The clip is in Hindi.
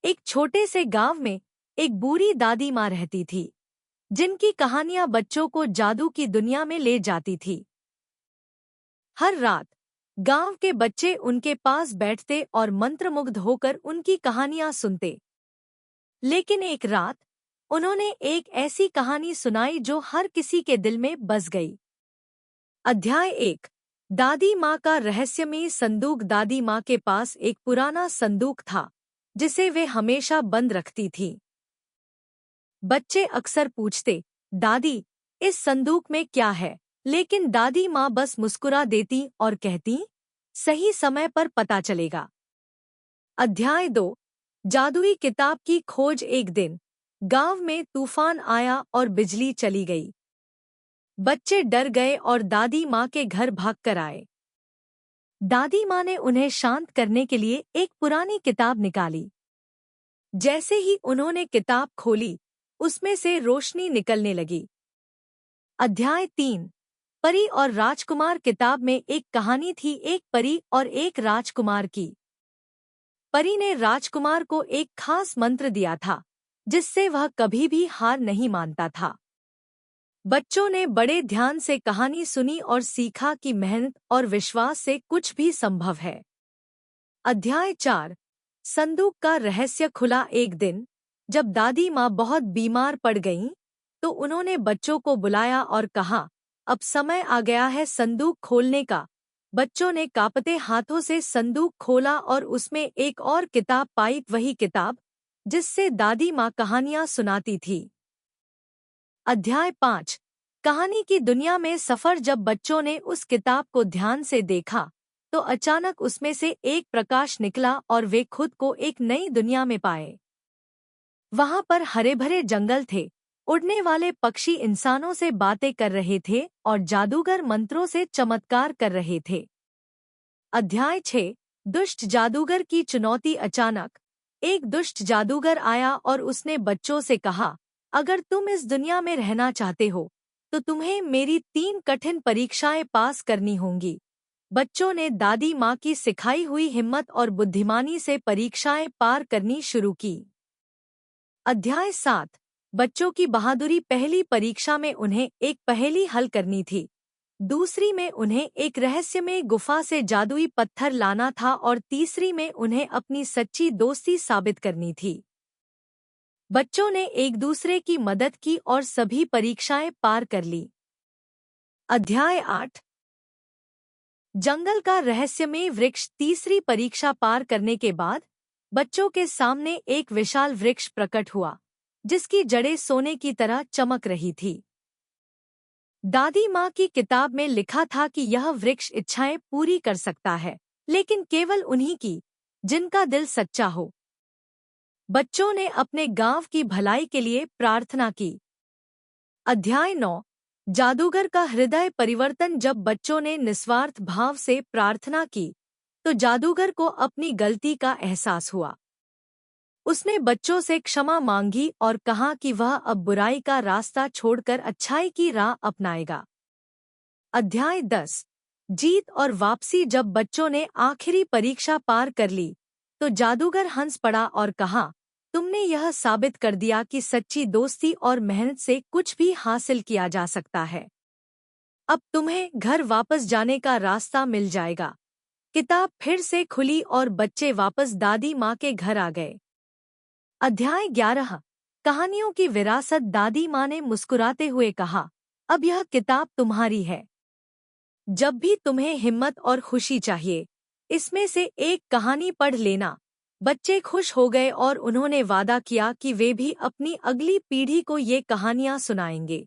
एक छोटे से गांव में एक बूढ़ी दादी माँ रहती थी, जिनकी कहानियां बच्चों को जादू की दुनिया में ले जाती थी। हर रात गांव के बच्चे उनके पास बैठते और मंत्रमुग्ध होकर उनकी कहानियां सुनते। लेकिन एक रात उन्होंने एक ऐसी कहानी सुनाई जो हर किसी के दिल में बस गई। अध्याय 1। दादी माँ का रहस्यमयी संदूक। दादी माँ के पास एक पुराना संदूक था, जिसे वे हमेशा बंद रखती थी। बच्चे अक्सर पूछते, दादी, इस संदूक में क्या है? लेकिन दादी माँ बस मुस्कुरा देती और कहती, सही समय पर पता चलेगा। अध्याय 2। जादुई किताब की खोज। एक दिन गांव में तूफान आया और बिजली चली गई। बच्चे डर गए और दादी माँ के घर भागकर आए। दादी माँ ने उन्हें शांत करने के लिए एक पुरानी किताब निकाली। जैसे ही उन्होंने किताब खोली, उसमें से रोशनी निकलने लगी। अध्याय 3। परी और राजकुमार। किताब में एक कहानी थी, एक परी और एक राजकुमार की। परी ने राजकुमार को एक खास मंत्र दिया था, जिससे वह कभी भी हार नहीं मानता था। बच्चों ने बड़े ध्यान से कहानी सुनी और सीखा कि मेहनत और विश्वास से कुछ भी संभव है। अध्याय 4। संदूक का रहस्य खुला। एक दिन जब दादी माँ बहुत बीमार पड़ गईं, तो उन्होंने बच्चों को बुलाया और कहा, अब समय आ गया है संदूक खोलने का। बच्चों ने कांपते हाथों से संदूक खोला और उसमें एक और किताब पाई, वही किताब जिससे दादी माँ कहानियाँ सुनाती थी। अध्याय 5। कहानी की दुनिया में सफर। जब बच्चों ने उस किताब को ध्यान से देखा, तो अचानक उसमें से एक प्रकाश निकला और वे खुद को एक नई दुनिया में पाए। वहां पर हरे भरे जंगल थे, उड़ने वाले पक्षी इंसानों से बातें कर रहे थे और जादूगर मंत्रों से चमत्कार कर रहे थे। अध्याय 6। दुष्ट जादूगर की चुनौती। अचानक एक दुष्ट जादूगर आया और उसने बच्चों से कहा, अगर तुम इस दुनिया में रहना चाहते हो, तो तुम्हें मेरी 3 कठिन परीक्षाएं पास करनी होंगी। बच्चों ने दादी माँ की सिखाई हुई हिम्मत और बुद्धिमानी से परीक्षाएं पार करनी शुरू की। अध्याय 7। बच्चों की बहादुरी। पहली परीक्षा में उन्हें एक पहेली हल करनी थी, दूसरी में उन्हें एक रहस्यमय गुफा से जादुई पत्थर लाना था और तीसरी में उन्हें अपनी सच्ची दोस्ती साबित करनी थी। बच्चों ने एक दूसरे की मदद की और सभी परीक्षाएं पार कर ली। अध्याय 8। जंगल का रहस्यमय वृक्ष। तीसरी परीक्षा पार करने के बाद बच्चों के सामने एक विशाल वृक्ष प्रकट हुआ, जिसकी जड़ें सोने की तरह चमक रही थी। दादी माँ की किताब में लिखा था कि यह वृक्ष इच्छाएं पूरी कर सकता है, लेकिन केवल उन्हीं की जिनका दिल सच्चा हो। बच्चों ने अपने गांव की भलाई के लिए प्रार्थना की। अध्याय 9। जादूगर का हृदय परिवर्तन। जब बच्चों ने निस्वार्थ भाव से प्रार्थना की, तो जादूगर को अपनी गलती का एहसास हुआ। उसने बच्चों से क्षमा मांगी और कहा कि वह अब बुराई का रास्ता छोड़कर अच्छाई की राह अपनाएगा। अध्याय 10। जीत और वापसी। जब बच्चों ने आखिरी परीक्षा पार कर ली, तो जादूगर हंस पड़ा और कहा, तुमने यह साबित कर दिया कि सच्ची दोस्ती और मेहनत से कुछ भी हासिल किया जा सकता है। अब तुम्हें घर वापस जाने का रास्ता मिल जाएगा। किताब फिर से खुली और बच्चे वापस दादी माँ के घर आ गए। अध्याय 11। कहानियों की विरासत। दादी माँ ने मुस्कुराते हुए कहा, अब यह किताब तुम्हारी है। जब भी तुम्हें हिम्मत और खुशी चाहिए, इसमें से एक कहानी पढ़ लेना। बच्चे खुश हो गए और उन्होंने वादा किया कि वे भी अपनी अगली पीढ़ी को ये कहानियाँ सुनाएंगे।